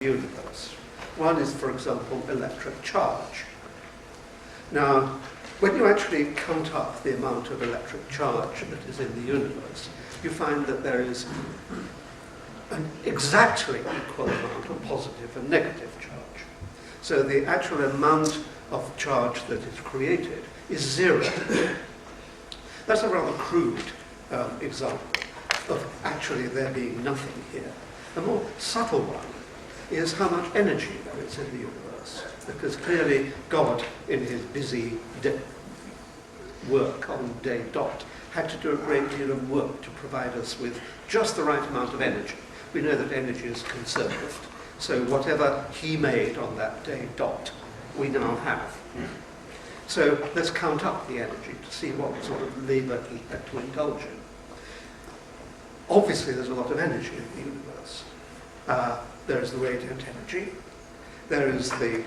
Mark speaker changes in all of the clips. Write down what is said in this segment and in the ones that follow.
Speaker 1: universe. One is, for example, electric charge. Now, when you actually count up the amount of electric charge that is in the universe, you find that there is an exactly equal amount of positive and negative charge. So the actual amount of charge that is created is zero. That's a rather crude example of actually there being nothing here. A more subtle one is how much energy there is in the universe. Because clearly God, in his busy work on day dot, had to do a great deal of work to provide us with just the right amount of energy. We know that energy is conserved, so whatever he made on that day dot, we now have. So let's count up the energy to see what sort of labour he had to indulge in. Obviously there's a lot of energy in the universe. There is the radiant energy, there is the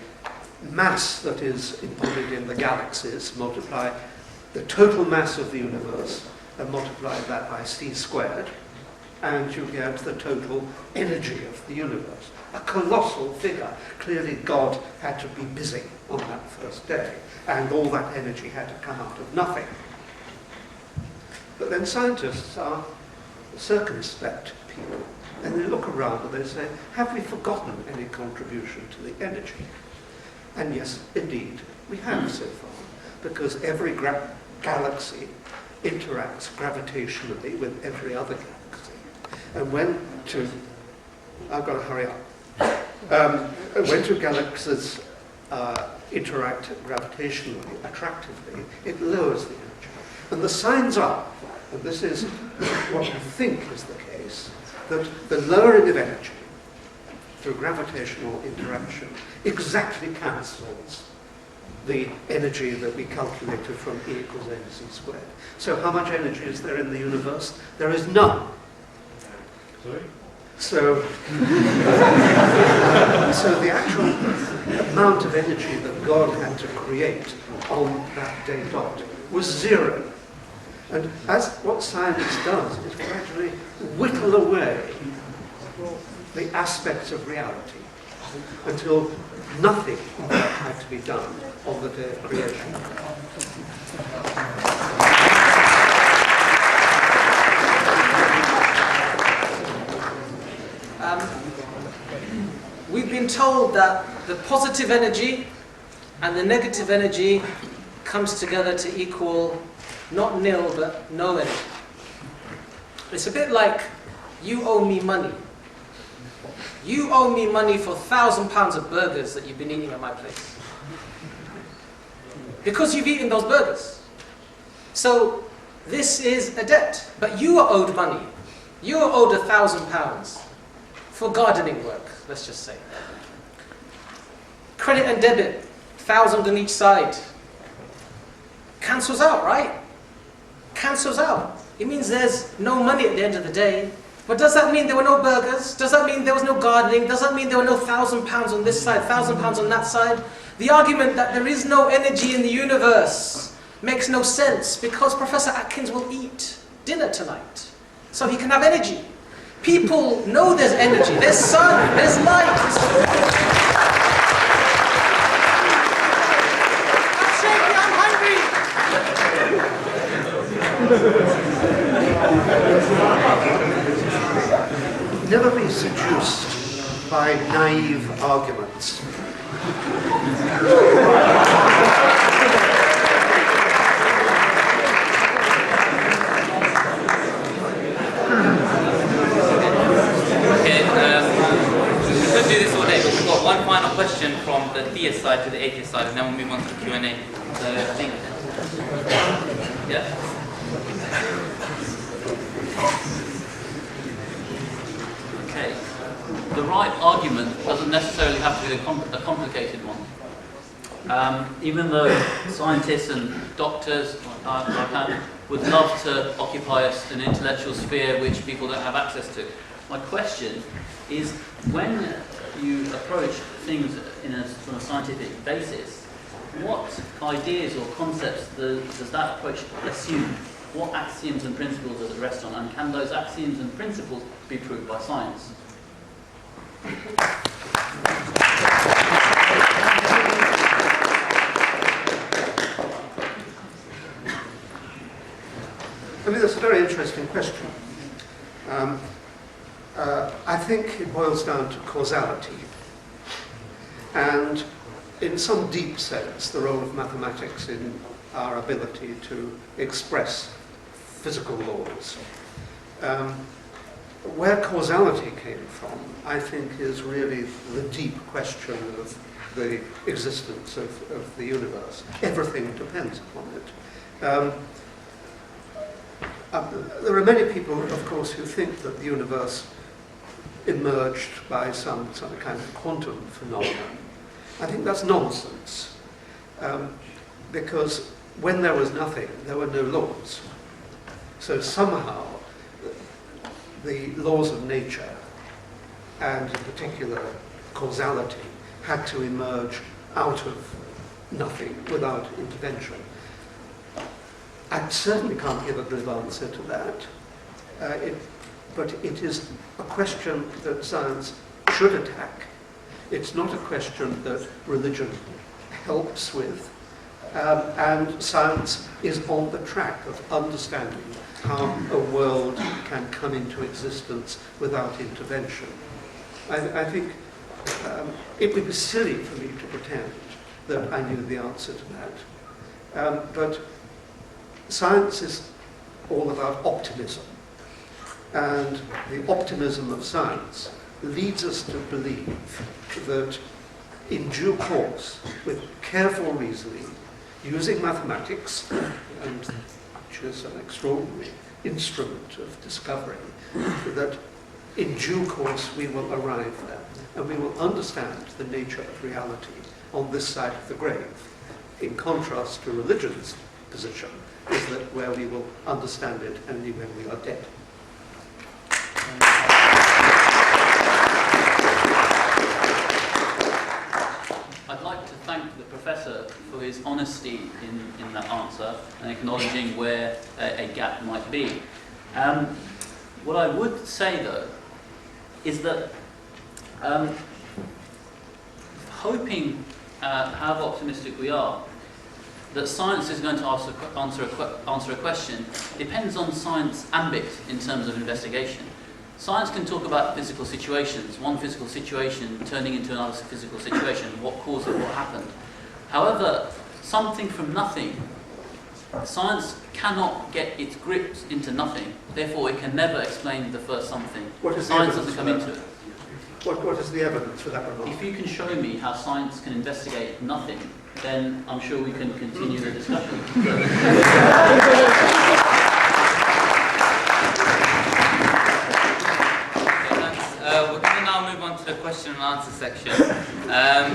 Speaker 1: mass that is embodied in the galaxies, multiply the total mass of the universe and multiply that by c squared, and you get the total energy of the universe. A colossal figure. Clearly God had to be busy on that first day, and all that energy had to come out of nothing. But then scientists are circumspect people, and they look around and they say, have we forgotten any contribution to the energy? And yes, indeed, we have so far, because every galaxy interacts gravitationally with every other galaxy. And when two, I've got to hurry up. When two galaxies interact gravitationally, attractively, it lowers the energy. And the signs are, and this is what we think is the case, that the lowering of energy through gravitational interaction exactly cancels the energy that we calculated from E equals mc squared. So how much energy is there in the universe? There is none.
Speaker 2: Sorry?
Speaker 1: So the actual amount of energy that God had to create on that day dot was zero. And as what science does is gradually whittle away the aspects of reality until nothing had to be done on the day of creation.
Speaker 3: We've been told that the positive energy and the negative energy comes together to equal not nil, but no energy. It's a bit like you owe me money. You owe me money for £1,000 of burgers that you've been eating at my place. Because you've eaten those burgers. So this is a debt, but you are owed money. You are owed £1,000 for gardening work, let's just say. Credit and debit, 1,000 on each side. Cancels out, right? Cancels out. It means there's no money at the end of the day. But does that mean there were no burgers? Does that mean there was no gardening? Does that mean there were no £1,000 on this side, £1,000 on that side? The argument that there is no energy in the universe makes no sense, because Professor Atkins will eat dinner tonight, so he can have energy. People know there's energy, there's sun, there's light. I'm shaky, I'm hungry.
Speaker 1: Never be seduced by naive arguments.
Speaker 4: We could do this all day, but we've got one final question from the theist side to the atheist side, and then we'll move on to the Q&A. So I think, yeah. Okay. The right argument doesn't necessarily have to be a complicated one. Even though scientists and doctors like that would love to occupy an intellectual sphere which people don't have access to. My question is, when you approach things from a scientific basis, what ideas or concepts does that approach assume? What axioms and principles does it rest on? And can those axioms and principles be proved by science?
Speaker 1: very interesting question. I think it boils down to causality. And in some deep sense, the role of mathematics in our ability to express physical laws. Where causality came from, I think, is really the deep question of the existence of the universe. Everything depends upon it. There are many people, of course, who think that the universe emerged by some kind of quantum phenomenon. I think that's nonsense, because when there was nothing, there were no laws. So somehow, the laws of nature, and in particular causality, had to emerge out of nothing without intervention. I certainly can't give a glib answer to that, but it is a question that science should attack. It's not a question that religion helps with, and science is on the track of understanding how a world can come into existence without intervention. I think it would be silly for me to pretend that I knew the answer to that. But science is all about optimism. And the optimism of science leads us to believe that in due course, with careful reasoning, using mathematics, and which is an extraordinary instrument of discovery, that in due course we will arrive there, and we will understand the nature of reality on this side of the grave. In contrast to religion's position, is that where we will understand it only when we are dead.
Speaker 4: I'd like to thank the Professor for his honesty in that answer and acknowledging where a gap might be. What I would say, though, is that hoping, however optimistic we are, that science is going to answer a question depends on science ambit in terms of investigation. Science can talk about physical situations, one physical situation turning into another physical situation, what caused it, what happened. However, something from nothing, science cannot get its grips into nothing, therefore it can never explain the first something. Science doesn't come into it.
Speaker 1: What is the evidence for that remark?
Speaker 4: If you can show me how science can investigate nothing, then I'm sure we can continue the discussion.
Speaker 5: We're going to now move on to the question and answer section. I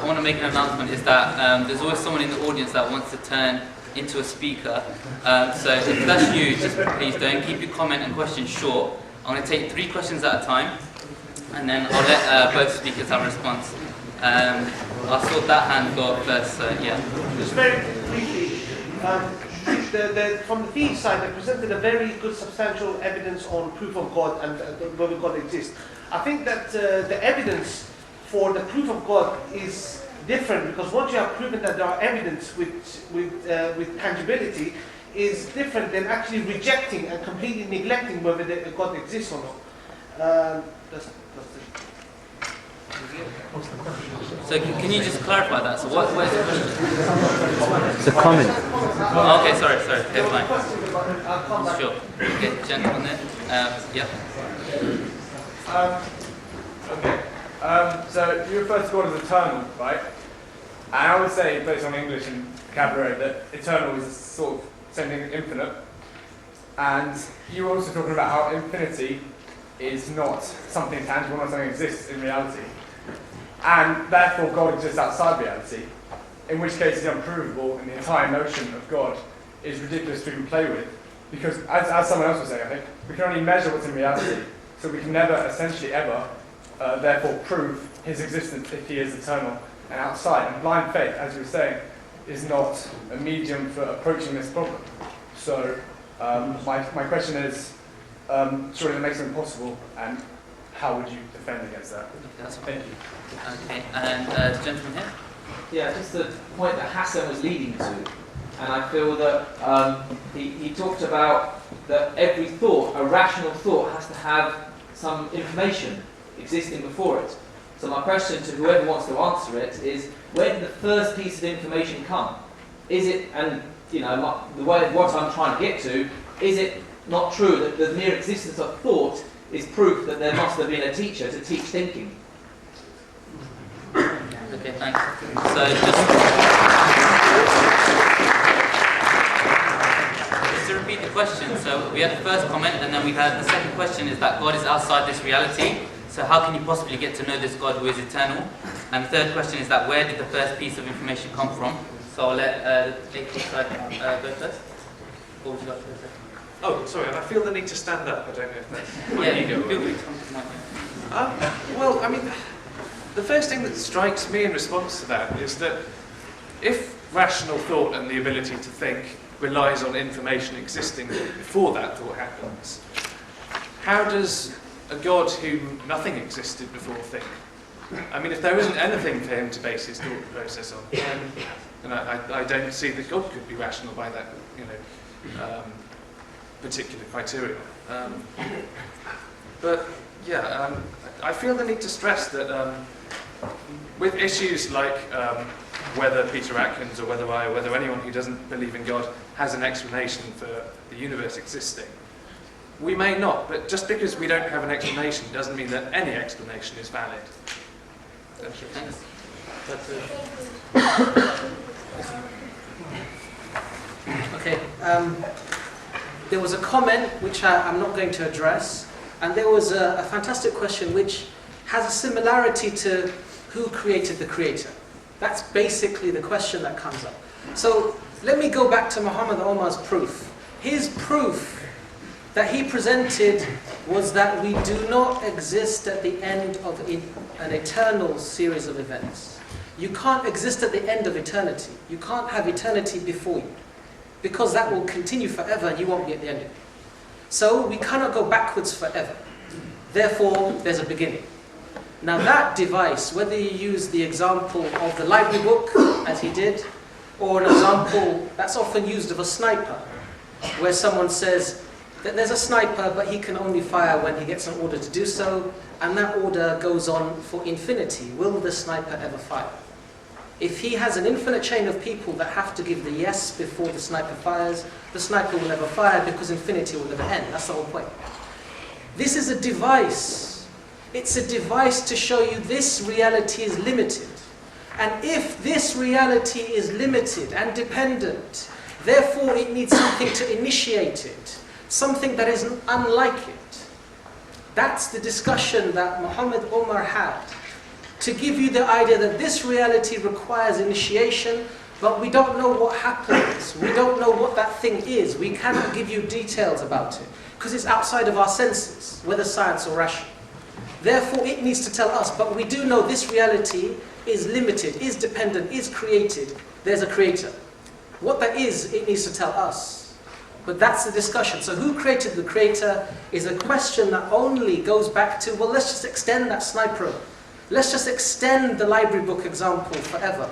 Speaker 5: want to make an announcement, is that there's always someone in the audience that wants to turn into a speaker. So if that's you, just please don't. Keep your comment and question short. I'm going to take 3 questions at a time, and then I'll let both speakers have a response. I'll sort that hand go up first, so yeah.
Speaker 6: Just very briefly, from the PE side, they presented a very good substantial evidence on proof of God and whether God exists. I think that the evidence for the proof of God is different, because once you have proven that there are evidence with tangibility, is different than actually rejecting and completely neglecting whether God exists or not. That's it.
Speaker 5: So can you just clarify that? So what is the question?
Speaker 7: It's a comment.
Speaker 5: Oh, okay, sorry. Okay, fine. Sure. Okay, gentleman there. Yeah.
Speaker 2: So you refer to God as eternal, right? And I would say, based on English and vocabulary, that eternal is sort of same thing as infinite. And you were also talking about how infinity is not something tangible, not something that exists in reality. And therefore God exists outside reality, in which case it's unprovable, and the entire notion of God is ridiculous to even play with. Because, as someone else was saying, I think, we can only measure what's in reality, so we can never, essentially ever, therefore prove his existence if he is eternal and outside. And blind faith, as you were saying, is not a medium for approaching this problem. So my question is, surely that makes it impossible, and how would you defend against that? Thank you.
Speaker 5: Okay, and gentleman here?
Speaker 8: Yeah, just the point that Hassan was leading to
Speaker 7: And I feel that he talked about that every thought, a rational thought, has to have some information existing before it. So my question to whoever wants to answer it is, where did the first piece of information come? Is it, and the way of what I'm trying to get to, is it not true that the mere existence of thought is proof that there must have been a teacher to teach thinking?
Speaker 5: Okay, thanks. So just to repeat the question, so we had the first comment, and then we had the second question is that God is outside this reality. So how can you possibly get to know this God who is eternal? And the third question is that where did the first piece of information come from? So I'll let the Atkins side go first. Or would you like to go first?
Speaker 8: Oh, sorry, and I feel the need to stand up. I don't know if that's my
Speaker 5: Yeah,
Speaker 8: ego.
Speaker 5: feel free to come to the mic.
Speaker 8: Well, I mean, the first thing that strikes me in response to that is that if rational thought and the ability to think relies on information existing before that thought happens, how does a God whom nothing existed before think? I mean, if there isn't anything for him to base his thought process on, then I don't see that God could be rational by that, particular criteria. But yeah, I feel the need to stress that with issues like whether Peter Atkins or whether I or whether anyone who doesn't believe in God has an explanation for the universe existing, we may not, but just because we don't have an explanation doesn't mean that any explanation is valid.
Speaker 5: Thanks.
Speaker 3: Okay. There was a comment which I'm not going to address, and there was a fantastic question which has a similarity to who created the creator. That's basically the question that comes up. So let me go back to Muhammad Omar's proof. His proof that he presented was that we do not exist at the end of an eternal series of events. You can't exist at the end of eternity. You can't have eternity before you, because that will continue forever and you won't be at the end of it. So we cannot go backwards forever. Therefore, there's a beginning. Now that device, whether you use the example of the library book, as he did, or an example that's often used of a sniper, where someone says that there's a sniper, but he can only fire when he gets an order to do so, and that order goes on for infinity. Will the sniper ever fire? If he has an infinite chain of people that have to give the yes before the sniper fires, the sniper will never fire because infinity will never end. That's the whole point. This is a device. It's a device to show you this reality is limited. And if this reality is limited and dependent, therefore it needs something to initiate it, something that is unlike it. That's the discussion that Muhammad Omar had, to give you the idea that this reality requires initiation, but we don't know what happens. We don't know what that thing is. We cannot give you details about it, because it's outside of our senses, whether science or rational. Therefore, it needs to tell us, but we do know this reality is limited, is dependent, is created. There's a creator. What that is, it needs to tell us. But that's the discussion. So who created the creator is a question that only goes back to, well, let's just extend that sniper. Let's just extend the library book example forever.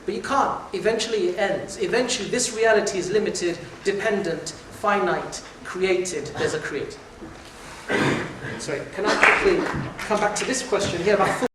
Speaker 3: But you can't. Eventually it ends. Eventually this reality is limited, dependent, finite, created. There's a creator. Sorry, can I quickly come back to this question here about